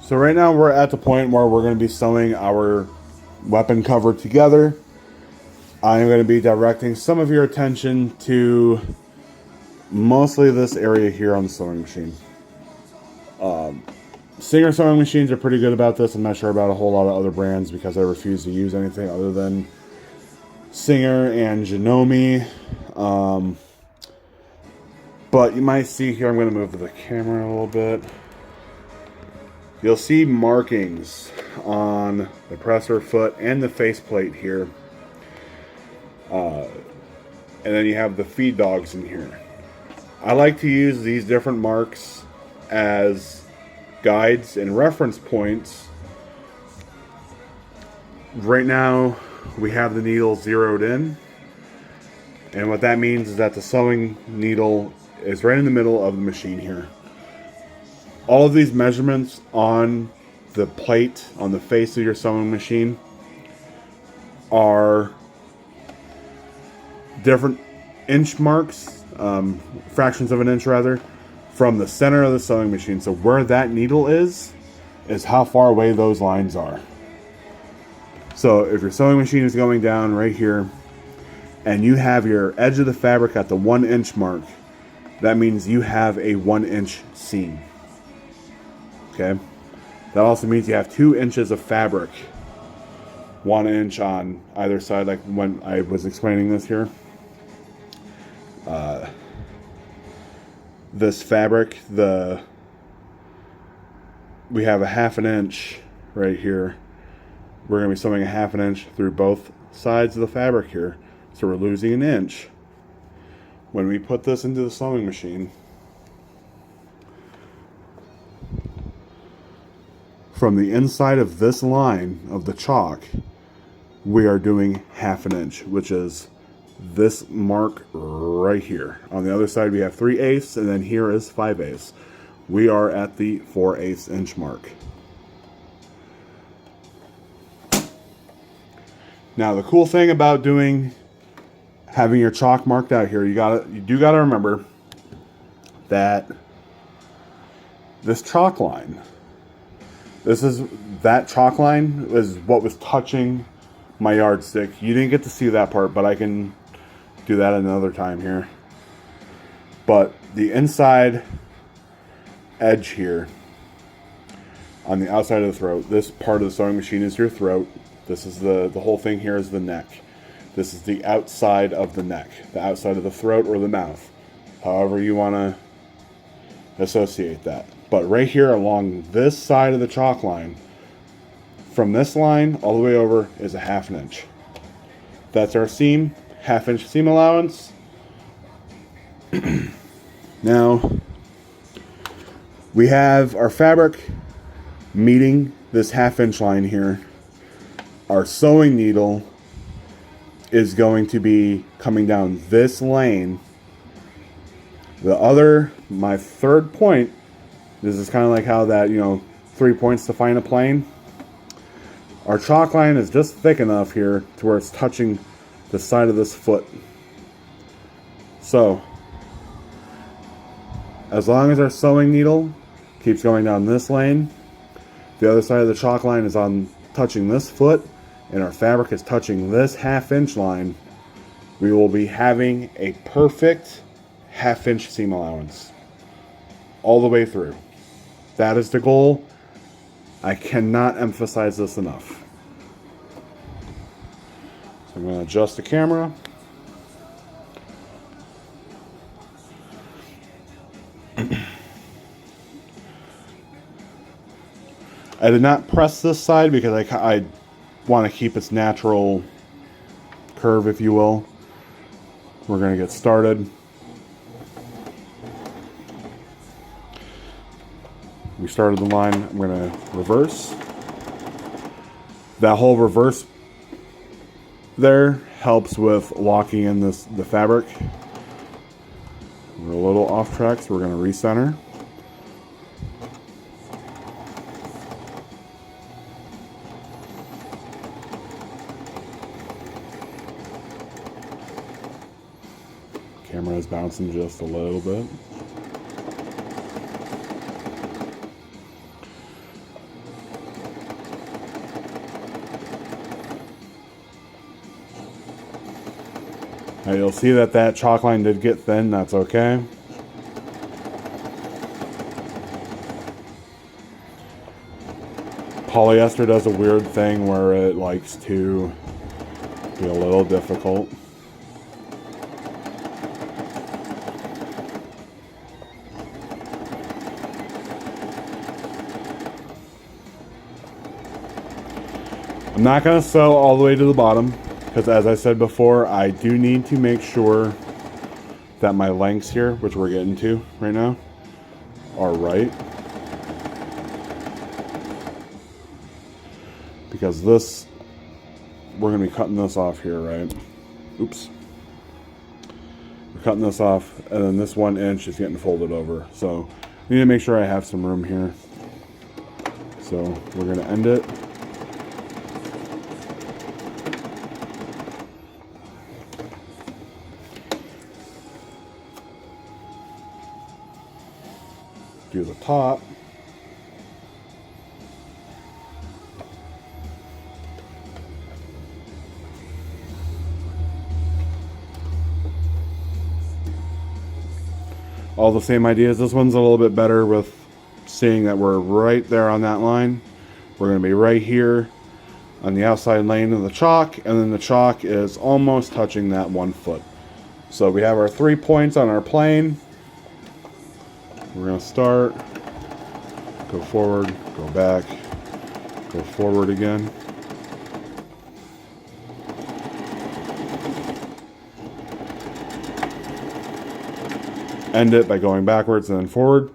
So right now we're at the point where we're going to be sewing our weapon cover together. I'm going to be directing some of your attention to mostly this area here on the sewing machine. Singer sewing machines are pretty good about this. I'm not sure about a whole lot of other brands because I refuse to use anything other than Singer and Janome. But you might see here, I'm going to move the camera a little bit. You'll see markings on the presser foot and the faceplate here. And then you have the feed dogs in here. I like to use these different marks as guides and reference points. Right now we have the needle zeroed in, and what that means is that the sewing needle is right in the middle of the machine here. All of these measurements on the plate on the face of your sewing machine are different inch marks, fractions of an inch rather, from the center of the sewing machine. So where that needle is how far away those lines are. So if your sewing machine is going down right here and you have your edge of the fabric at the 1 inch mark, that means you have a 1 inch seam. Okay? That also means you have 2 inches of fabric, 1 inch on either side, like when I was explaining this here. This fabric, we have a 1/2 inch right here. We're going to be sewing a 1/2 inch through both sides of the fabric here. So we're losing 1 inch. When we put this into the sewing machine, from the inside of this line of the chalk, we are doing 1/2 inch, which is this mark right here. On the other side we have 3/8, and then here is 5/8. We are at the 4/8 inch mark. Now the cool thing about having your chalk marked out here, you do gotta remember that this chalk line, that chalk line is what was touching my yardstick. You didn't get to see that part, but I can do that another time here. But the inside edge here on the outside of the throat, this part of the sewing machine is your throat. This is the whole thing here is the neck. This is the outside of the neck, the outside of the throat or the mouth, however you want to associate that. But right here along this side of the chalk line, from this line all the way over, is a 1/2 inch. That's our seam, 1/2 inch seam allowance. Now we have our fabric meeting this 1/2 inch line here. Our sewing needle is going to be coming down this lane. My third point, this is kind of like how that, 3 points to find a plane. Our chalk line is just thick enough here to where it's touching the side of this foot. So, as long as our sewing needle keeps going down this lane, the other side of the chalk line is touching this foot, and our fabric is touching this 1/2 inch line, we will be having a perfect 1/2 inch seam allowance all the way through. That is the goal. I cannot emphasize this enough. So I'm going to adjust the camera. I did not press this side because I want to keep its natural curve, if you will. We're going to get started. We started the line. I'm going to reverse. That whole reverse there helps with locking in the fabric. We're a little off track, so we're going to recenter. Camera is bouncing just a little bit. Now you'll see that that chalk line did get thin. That's okay. Polyester does a weird thing where it likes to be a little difficult. I'm not going to sew all the way to the bottom because, as I said before, I do need to make sure that my lengths here, which we're getting to right now, are right. Because this, we're going to be cutting this off here, right? Oops. We're cutting this off, and then this 1 inch is getting folded over. So I need to make sure I have some room here. So we're going to end it. Do the top. All the same ideas. This one's a little bit better with seeing that we're right there on that line. We're going to be right here on the outside lane of the chalk, and then the chalk is almost touching that 1 foot. So we have our 3 points on our plane. We're going to start, go forward, go back, go forward again. End it by going backwards and then forward.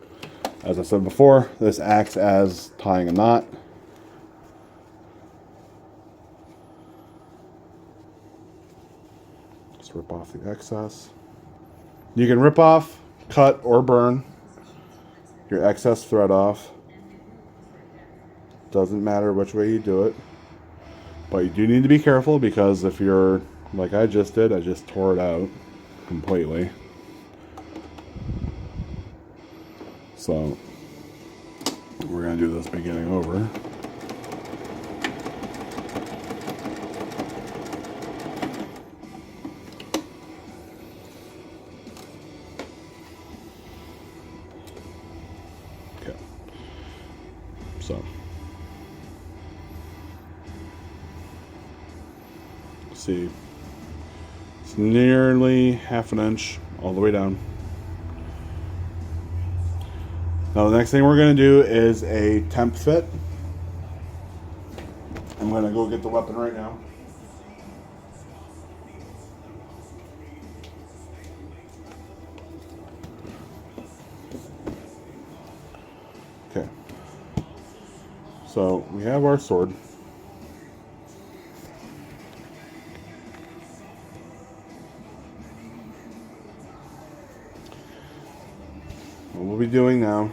As I said before, this acts as tying a knot. Just rip off the excess. You can rip off, cut, or burn your excess thread off. Doesn't matter which way you do it. But you do need to be careful because if you're like I just did, I just tore it out completely. So we're going to do this beginning over. Okay. So see, it's nearly ½ inch all the way down. Now the next thing we're going to do is a temp fit. I'm going to go get the weapon right now. Okay. So we have our sword. What we'll be doing now,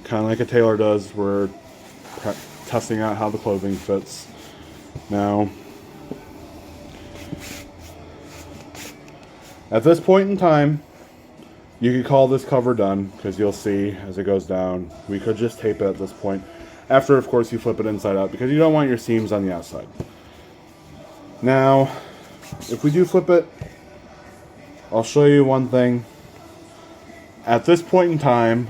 kind of like a tailor does, we're testing out how the clothing fits. Now, at this point in time, you could call this cover done because you'll see as it goes down. We could just tape it at this point. After, of course, you flip it inside out because you don't want your seams on the outside. Now, if we do flip it, I'll show you one thing. At this point in time,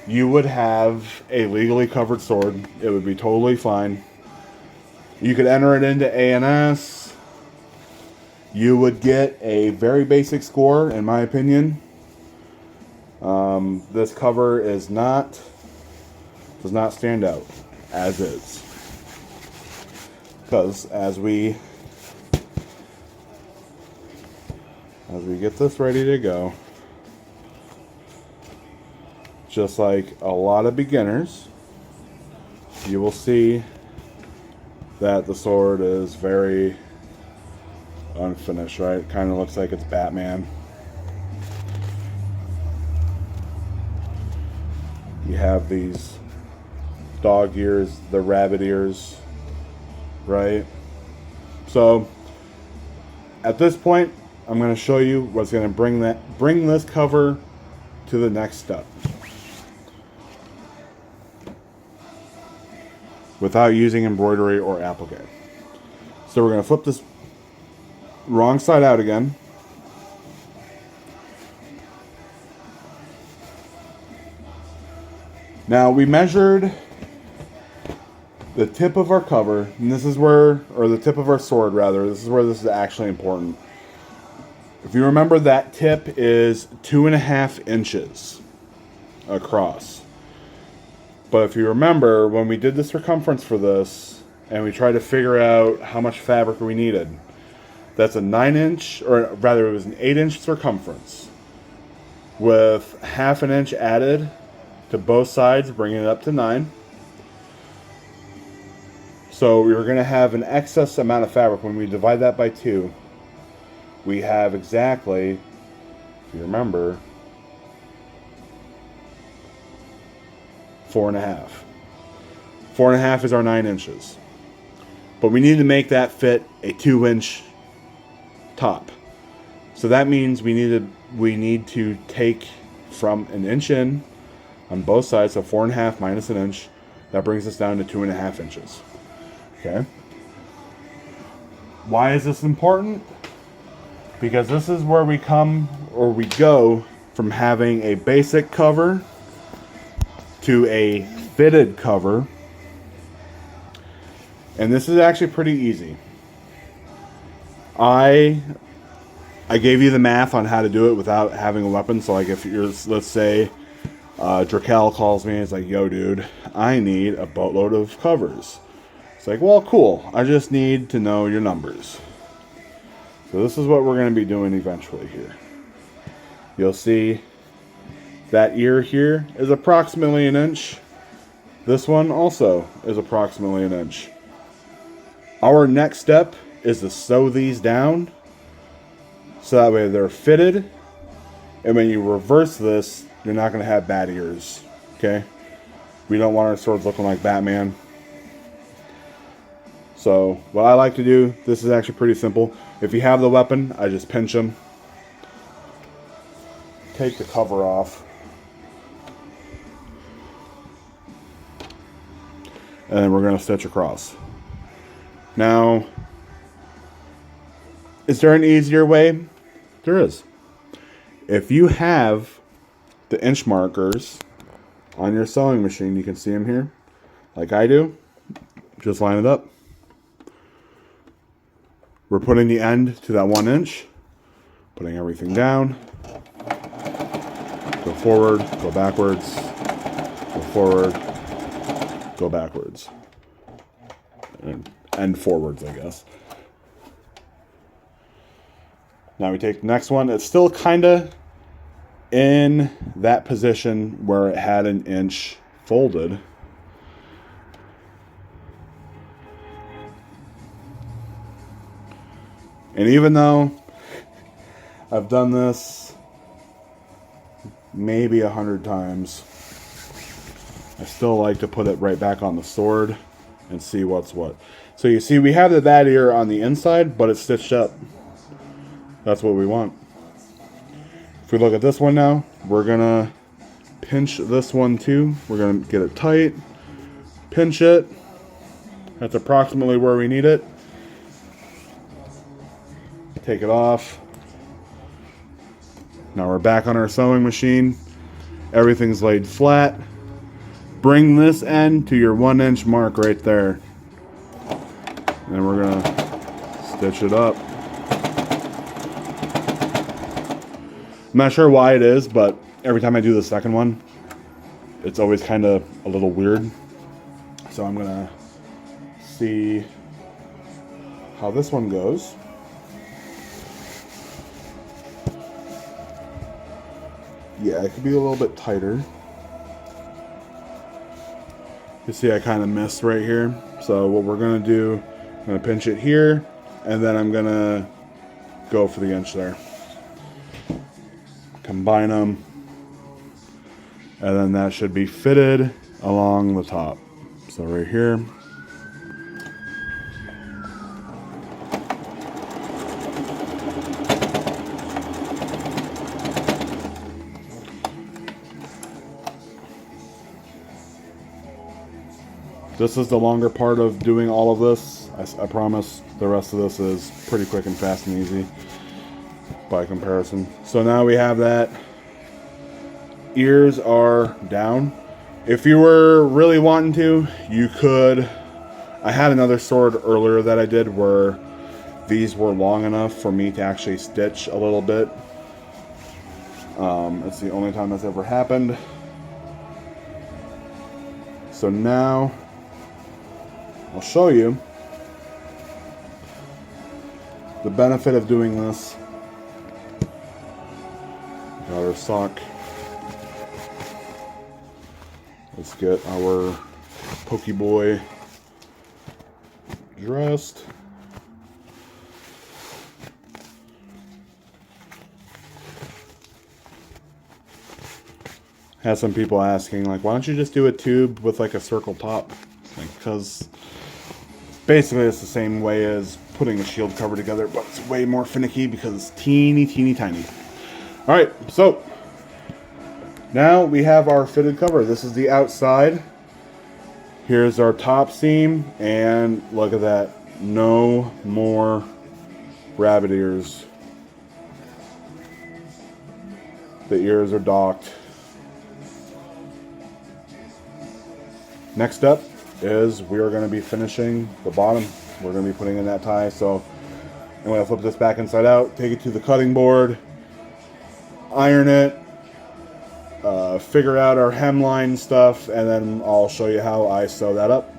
you would have a legally covered sword. It would be totally fine. You could enter it into ANS. You would get a very basic score, in my opinion. This cover does not stand out as is. Because as we get this ready to go, just like a lot of beginners, you will see that the sword is very unfinished, right? It kind of looks like it's Batman. You have these dog ears, the rabbit ears, right? So at this point, I'm going to show you what's going to bring this cover to the next step without using embroidery or applique. So we're going to flip this wrong side out again. Now we measured the tip of our cover, and this is where, or the tip of our sword rather, this is where this is actually important. If you remember, that tip is 2.5 inches across. But if you remember, when we did the circumference for this, and we tried to figure out how much fabric we needed, that's a 9-inch, or rather it was an 8-inch circumference, with 1/2 inch added to both sides, bringing it up to 9. So we were going to have an excess amount of fabric. When we divide that by 2, we have exactly, if you remember, 4.5. 4.5 is our 9 inches. But we need to make that fit a 2-inch top. So that means we need to take from an inch in on both sides, so 4.5 minus an inch. That brings us down to 2.5 inches. Okay. Why is this important? Because this is where we go from having a basic cover to a fitted cover. And this is actually pretty easy. I gave you the math on how to do it without having a weapon. So like if you're, let's say, Drakel calls me and is like, yo dude, I need a boatload of covers. It's like, well, cool. I just need to know your numbers. So this is what we're going to be doing eventually here. You'll see that ear here is approximately an inch. This one also is approximately an inch. Our next step is to sew these down so that way they're fitted. And when you reverse this, you're not going to have bad ears. Okay? We don't want our swords looking like Batman. So what I like to do, this is actually pretty simple. If you have the weapon, I just pinch them. Take the cover off. And then we're going to stitch across. Now, is there an easier way? There is. If you have the inch markers on your sewing machine, you can see them here, like I do. Just line it up. We're putting the end to that 1 inch, putting everything down. Go forward, go backwards, go forward, go backwards, and forwards, I guess. Now we take the next one. It's still kind of in that position where it had an inch folded. And even though I've done this maybe 100 times, I still like to put it right back on the sword and see what's what. So you see we have the bat ear on the inside, but it's stitched up. That's what we want. If we look at this one now, we're gonna pinch this one too. We're gonna get it tight, pinch it. That's approximately where we need it. Take it off. Now we're back on our sewing machine. Everything's laid flat. Bring this end to your 1 inch mark right there. And then we're gonna stitch it up. I'm not sure why it is, but every time I do the second one, it's always kind of a little weird. So I'm gonna see how this one goes. Yeah, it could be a little bit tighter. You see I kind of missed right here. So what we're going to do, I'm going to pinch it here, and then I'm going to go for the inch there. Combine them, and then that should be fitted along the top. So right here. This is the longer part of doing all of this. I promise the rest of this is pretty quick and fast and easy by comparison. So now we have that. Ears are down. If you were really wanting to, you could. I had another sword earlier that I did where these were long enough for me to actually stitch a little bit. It's the only time that's ever happened. So now I'll show you the benefit of doing this. Got our sock. Let's get our Pokeboy dressed. Had some people asking, like, why don't you just do a tube with like a circle top? Because basically it's the same way as putting a shield cover together, but it's way more finicky because it's teeny tiny. Alright, so now we have our fitted cover. This is the outside. Here's our top seam, and look at that. No more rabbit ears. The ears are docked. Next up is we are going to be finishing the bottom. We're going to be putting in that tie. So I'm going to flip this back inside out, take it to the cutting board, iron it, figure out our hemline stuff, and then I'll show you how I sew that up.